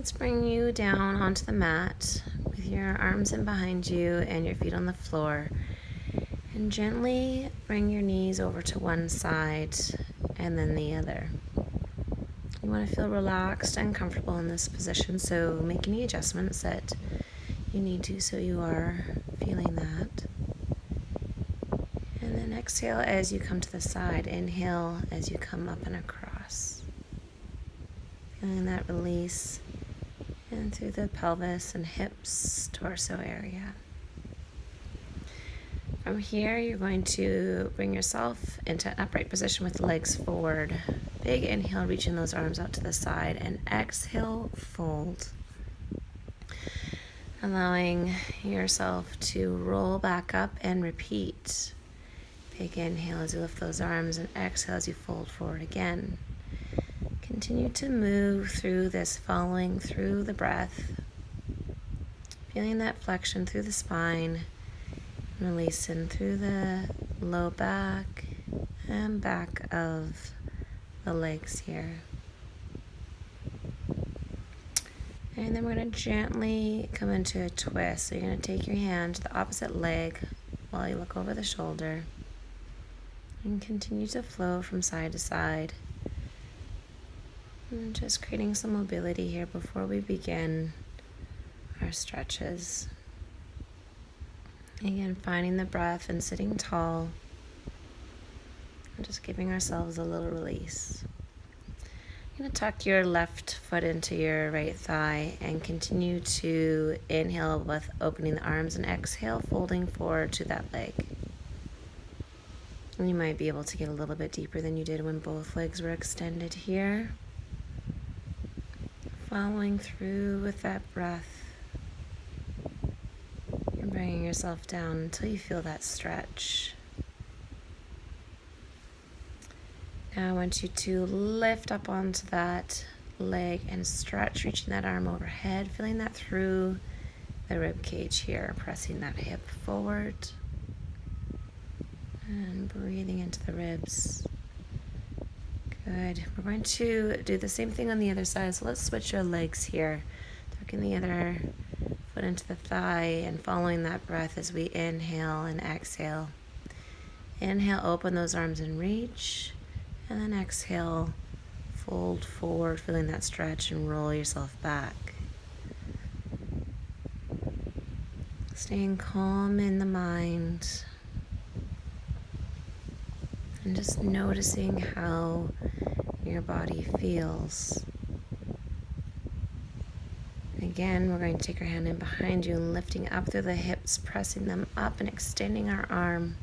Let's bring you down onto the mat with your arms in behind you and your feet on the floor. And gently bring your knees over to one side and then the other. You want to feel relaxed and comfortable in this position, so make any adjustments that you need to so you are feeling that. And then exhale as you come to the side. Inhale as you come up and across. Feeling that release in through the pelvis and hips, torso area. From here, you're going to bring yourself into an upright position with the legs forward. Big inhale, reaching those arms out to the side, and exhale, fold. Allowing yourself to roll back up and repeat. Big inhale as you lift those arms, and exhale as you fold forward again. Continue to move through this, following through the breath, feeling that flexion through the spine, releasing through the low back and back of the legs here. And then we're going to gently come into a twist. So you're going to take your hand to the opposite leg while you look over the shoulder and continue to flow from side to side. And just creating some mobility here before we begin our stretches. Again, finding the breath and sitting tall. And just giving ourselves a little release. You're going to tuck your left foot into your right thigh and continue to inhale with opening the arms and exhale, folding forward to that leg. And you might be able to get a little bit deeper than you did when both legs were extended here. Following through with that breath. And bringing yourself down until you feel that stretch. Now I want you to lift up onto that leg and stretch, reaching that arm overhead, feeling that through the rib cage here, pressing that hip forward and breathing into the ribs. Good. We're going to do the same thing on the other side, so let's switch your legs here. Tucking the other foot into the thigh and following that breath as we inhale and exhale. Inhale, open those arms and reach. And then exhale, fold forward, feeling that stretch, and roll yourself back. Staying calm in the mind. And just noticing how your body feels. Again, we're going to take our hand in behind you and lifting up through the hips, pressing them up and extending our arm.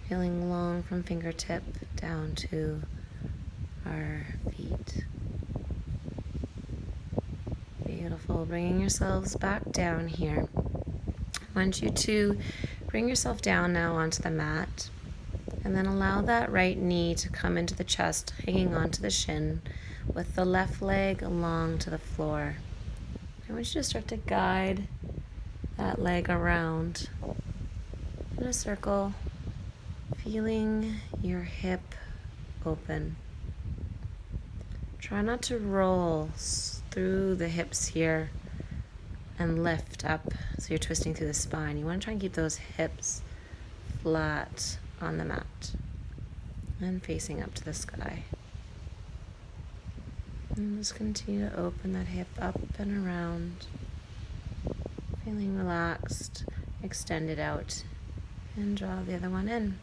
Feeling long from fingertip down to our feet. Beautiful. Bringing yourselves back down here. I want you to bring yourself down now onto the mat. And then allow that right knee to come into the chest, hanging onto the shin, with the left leg along to the floor. I want you to start to guide that leg around in a circle. Feeling your hip open. Try not to roll through the hips here and lift up so you're twisting through the spine. You want to try and keep those hips flat on the mat and facing up to the sky. And just continue to open that hip up and around. Feeling relaxed, extend it out, and draw the other one in.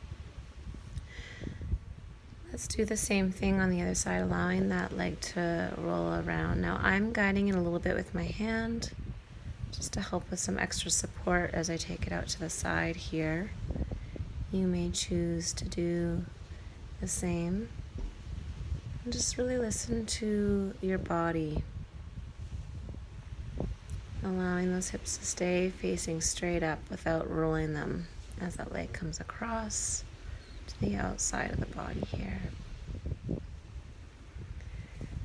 Let's do the same thing on the other side, allowing that leg to roll around. Now I'm guiding it a little bit with my hand, just to help with some extra support as I take it out to the side here. You may choose to do the same. And just really listen to your body. Allowing those hips to stay facing straight up without rolling them as that leg comes across to the outside of the body here.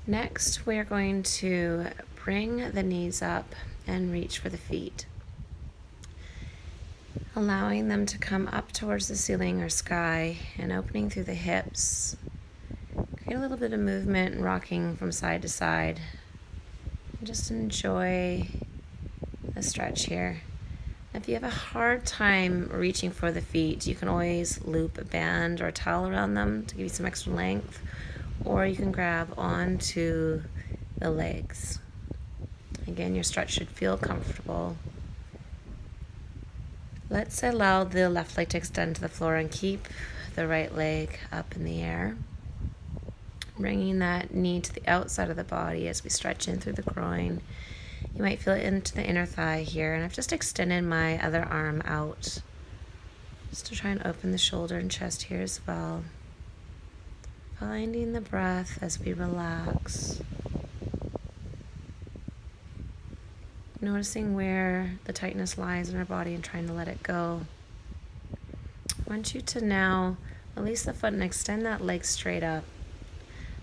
Next, we're going to bring the knees up and reach for the feet. Allowing them to come up towards the ceiling or sky and opening through the hips, Get a little bit of movement and rocking from side to side. And just enjoy the stretch here. If you have a hard time reaching for the feet, you can always loop a band or a towel around them to give you some extra length, or you can grab onto the legs. Again, your stretch should feel comfortable. Let's allow the left leg to extend to the floor and keep the right leg up in the air. Bringing that knee to the outside of the body as we stretch in through the groin. You might feel it into the inner thigh here, and I've just extended my other arm out just to try and open the shoulder and chest here as well. Finding the breath as we relax. Noticing where the tightness lies in our body and trying to let it go. I want you to now release the foot and extend that leg straight up.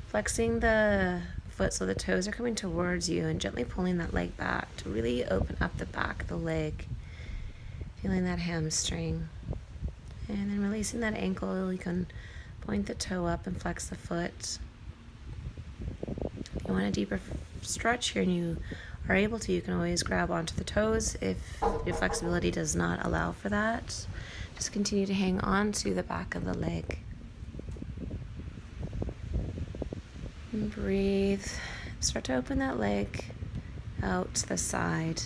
Flexing the foot so the toes are coming towards you and gently pulling that leg back to really open up the back of the leg. Feeling that hamstring. And then releasing that ankle, you can point the toe up and flex the foot. If you want a deeper stretch here and you are able to, you can always grab onto the toes if your flexibility does not allow for that. Just continue to hang on to the back of the leg. And breathe. Start to open that leg out to the side.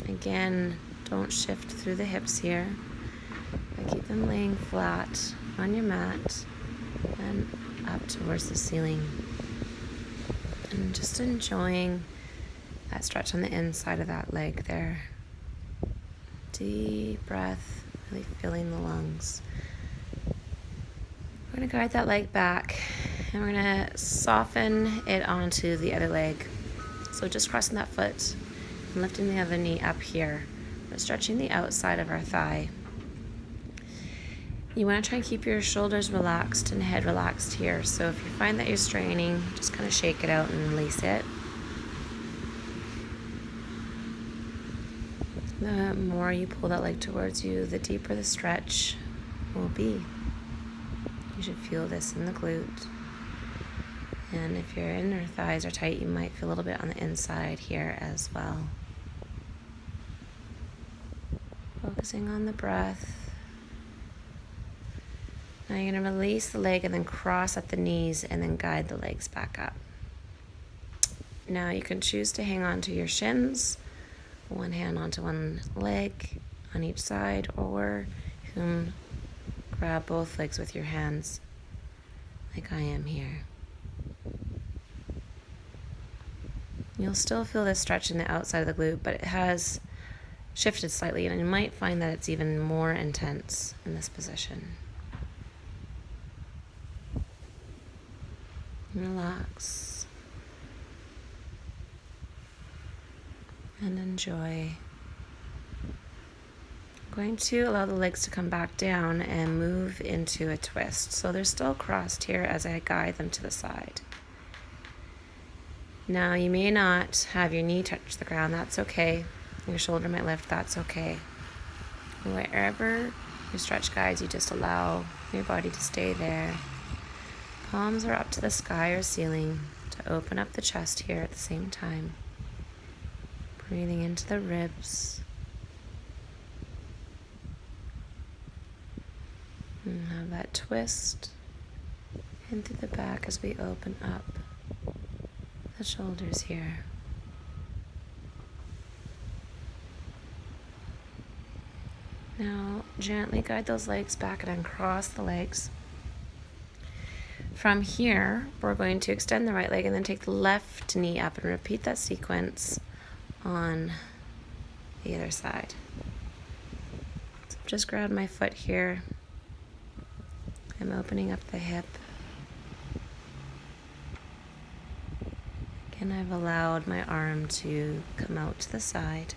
Again, don't shift through the hips here. But keep them laying flat on your mat and up towards the ceiling. And just enjoying that stretch on the inside of that leg there. Deep breath, really filling the lungs. We're going to guide that leg back and we're going to soften it onto the other leg. So just crossing that foot and lifting the other knee up here. We're stretching the outside of our thigh. You want to try and keep your shoulders relaxed and head relaxed here. So if you find that you're straining, just kind of shake it out and release it. The more you pull that leg towards you, the deeper the stretch will be. You should feel this in the glute. And if your inner thighs are tight, you might feel a little bit on the inside here as well. Focusing on the breath. Now you're going to release the leg and then cross at the knees and then guide the legs back up. Now you can choose to hang on to your shins, one hand onto one leg on each side, or you can grab both legs with your hands like I am here. You'll still feel this stretch in the outside of the glute, but it has shifted slightly, and you might find that it's even more intense in this position. Relax and enjoy. I'm going to allow the legs to come back down and move into a twist. So they're still crossed here as I guide them to the side. Now you may not have your knee touch the ground, that's okay. Your shoulder might lift, that's okay. Wherever your stretch guides, you just allow your body to stay there. Palms are up to the sky or ceiling to open up the chest here at the same time. Breathing into the ribs. And have that twist in through the back as we open up the shoulders here. Now gently guide those legs back and uncross the legs. From here, we're going to extend the right leg and then take the left knee up and repeat that sequence on the other side. So I've just grabbed my foot here. I'm opening up the hip. Again, I've allowed my arm to come out to the side.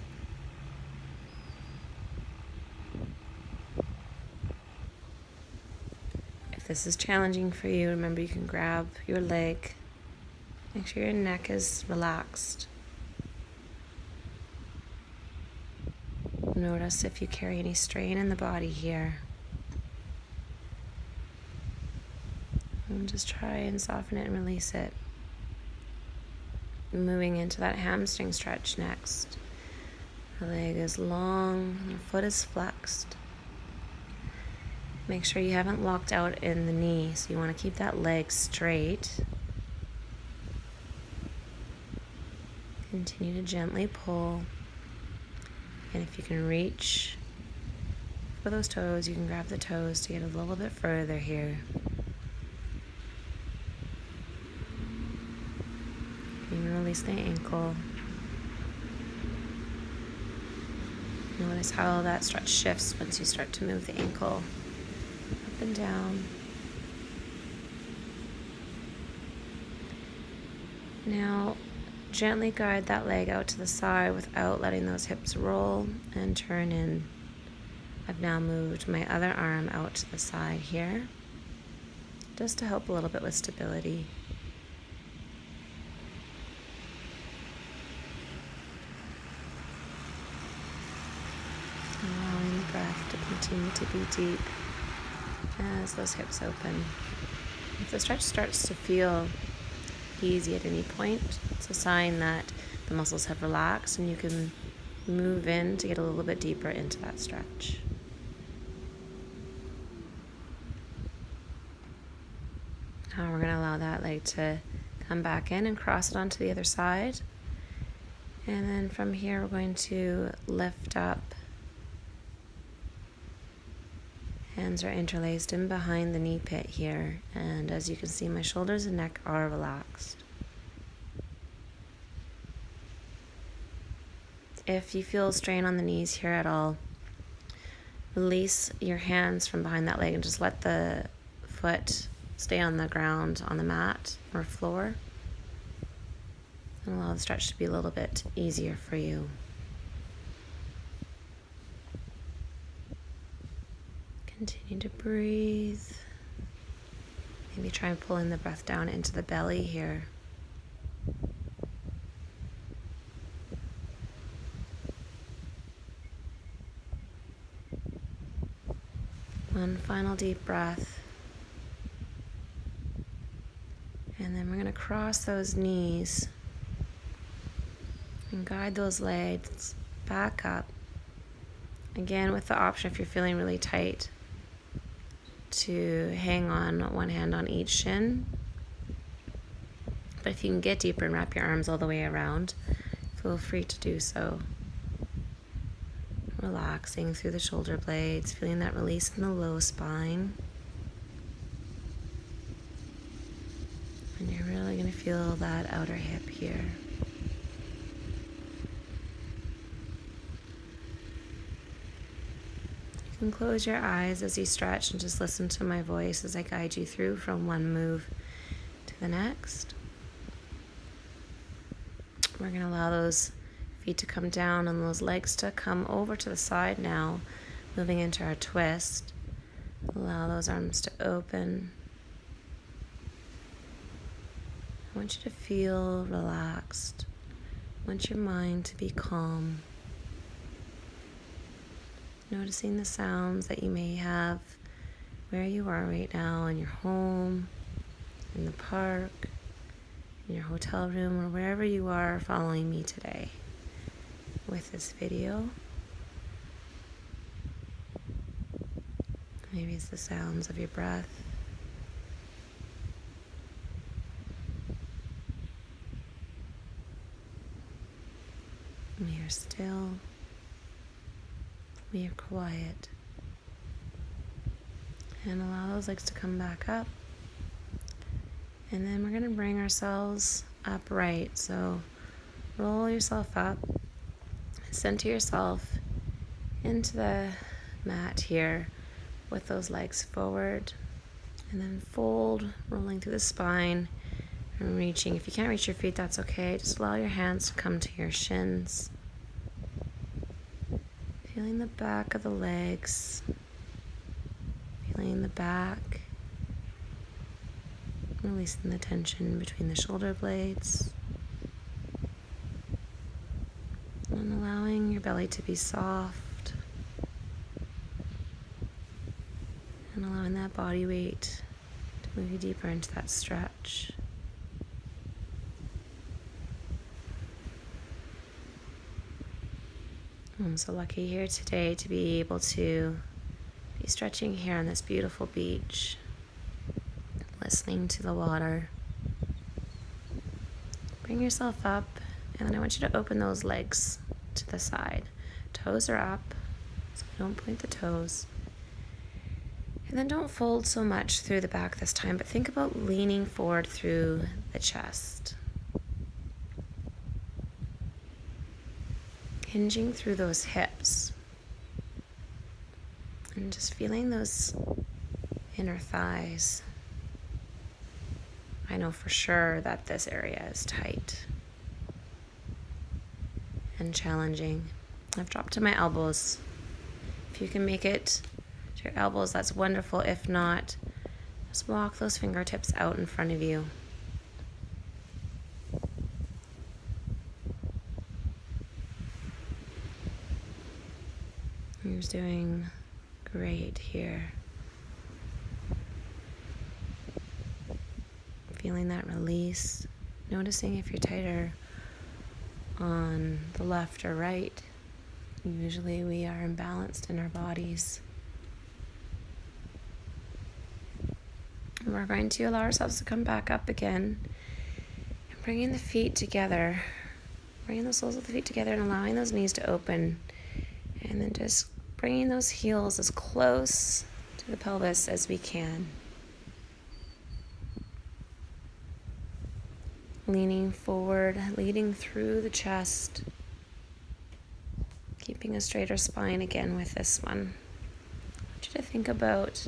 If this is challenging for you, remember you can grab your leg. Make sure your neck is relaxed. Notice if you carry any strain in the body here. And just try and soften it and release it. Moving into that hamstring stretch next. The leg is long, and your foot is flexed. Make sure you haven't locked out in the knee, so you want to keep that leg straight. Continue to gently pull. And if you can reach for those toes, you can grab the toes to get a little bit further here. You can release the ankle. Notice how that stretch shifts once you start to move the ankle up and down. Now, gently guide that leg out to the side without letting those hips roll and turn in. I've now moved my other arm out to the side here, just to help a little bit with stability. Allowing the breath to continue to be deep as those hips open. If the stretch starts to feel easy at any point, it's a sign that the muscles have relaxed and you can move in to get a little bit deeper into that stretch. Now we're going to allow that leg to come back in and cross it onto the other side. And then from here we're going to lift up. Hands are interlaced in behind the knee pit here, and as you can see, my shoulders and neck are relaxed. If you feel strain on the knees here at all, release your hands from behind that leg and just let the foot stay on the ground, on the mat or floor, and allow the stretch to be a little bit easier for you. Continue to breathe. Maybe try pulling the breath down into the belly here. One final deep breath. And then we're going to cross those knees and guide those legs back up. Again, with the option, if you're feeling really tight, to hang on one hand on each shin. But if you can get deeper and wrap your arms all the way around, feel free to do so. Relaxing through the shoulder blades, feeling that release in the low spine. And you're really going to feel that outer hip here. You can close your eyes as you stretch and just listen to my voice as I guide you through from one move to the next. We're going to allow those feet to come down and those legs to come over to the side now, moving into our twist. Allow those arms to open. I want you to feel relaxed. I want your mind to be calm. Noticing the sounds that you may have where you are right now, in your home, in the park, in your hotel room, or wherever you are following me today with this video. Maybe it's the sounds of your breath. We are still. We are quiet. And allow those legs to come back up. And then we're going to bring ourselves upright. So roll yourself up. Center yourself into the mat here with those legs forward. And then fold, rolling through the spine and reaching. If you can't reach your feet, that's okay. Just allow your hands to come to your shins. Feeling the back of the legs, feeling the back, releasing the tension between the shoulder blades, and allowing your belly to be soft, and allowing that body weight to Move you deeper into that stretch. I'm so lucky here today to be able to be stretching here on this beautiful beach, listening to the water. Bring yourself up, and then I want you to open those legs to the side. Toes are up, so don't point the toes. And then don't fold so much through the back this time, but think about leaning forward through the chest. Hinging through those hips. And just feeling those inner thighs. I know for sure that this area is tight and challenging. I've dropped to my elbows. If you can make it to your elbows, that's wonderful. If not, just walk those fingertips out in front of you. You're doing great here. Feeling that release. Noticing if you're tighter on the left or right. Usually we are imbalanced in our bodies. And we're going to allow ourselves to come back up again. And bringing the feet together. Bringing the soles of the feet together and allowing those knees to open. And then just bringing those heels as close to the pelvis as we can. Leaning forward, leading through the chest. Keeping a straighter spine again with this one. I want you to think about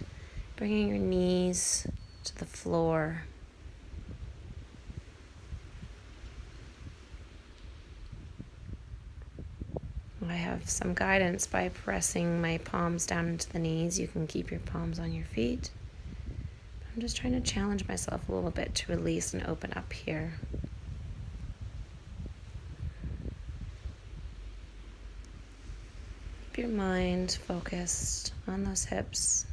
bringing your knees to the floor. I have some guidance by pressing my palms down into the knees. You can keep your palms on your feet. I'm just trying to challenge myself a little bit to release and open up here. Keep your mind focused on those hips.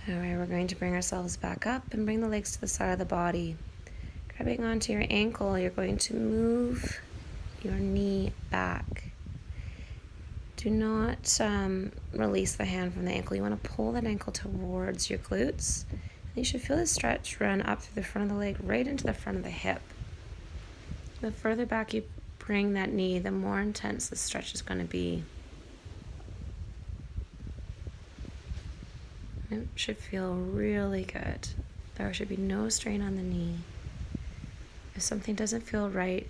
All right, we're going to bring ourselves back up and bring the legs to the side of the body. Grabbing onto your ankle, you're going to move your knee back. Do not release the hand from the ankle. You want to pull that ankle towards your glutes. And you should feel the stretch run up through the front of the leg, right into the front of the hip. The further back you bring that knee, the more intense the stretch is going to be. It should feel really good. There should be no strain on the knee. If something doesn't feel right,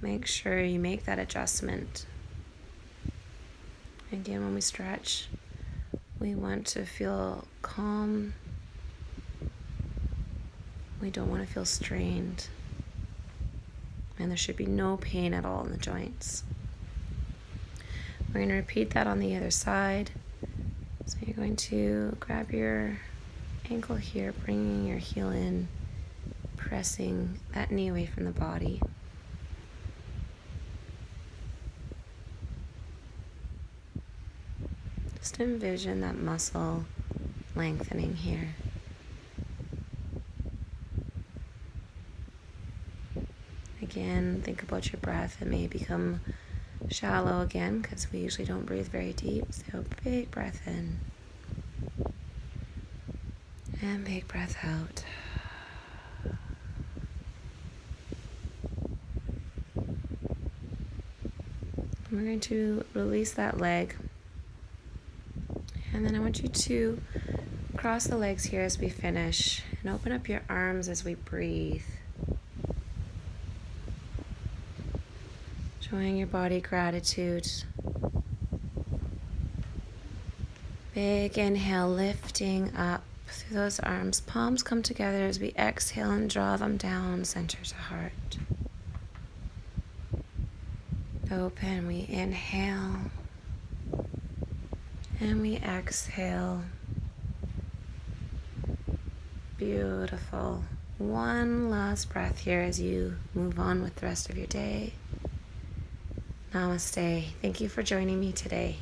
make sure you make that adjustment. Again, when we stretch, we want to feel calm. We don't want to feel strained. And there should be no pain at all in the joints. We're going to repeat that on the other side. So you're going to grab your ankle here, bringing your heel in, pressing that knee away from the body. Just envision that muscle lengthening here. Again, think about your breath. It may become shallow again because we usually don't breathe very deep. So big breath in and big breath out. We're going to release that leg. And then I want you to cross the legs here as we finish and open up your arms as we breathe. Showing your body gratitude. Big inhale, lifting up through those arms. Palms come together as we exhale and draw them down, center to heart. Open, we inhale. And we exhale. Beautiful. One last breath here as you move on with the rest of your day. Namaste. Thank you for joining me today.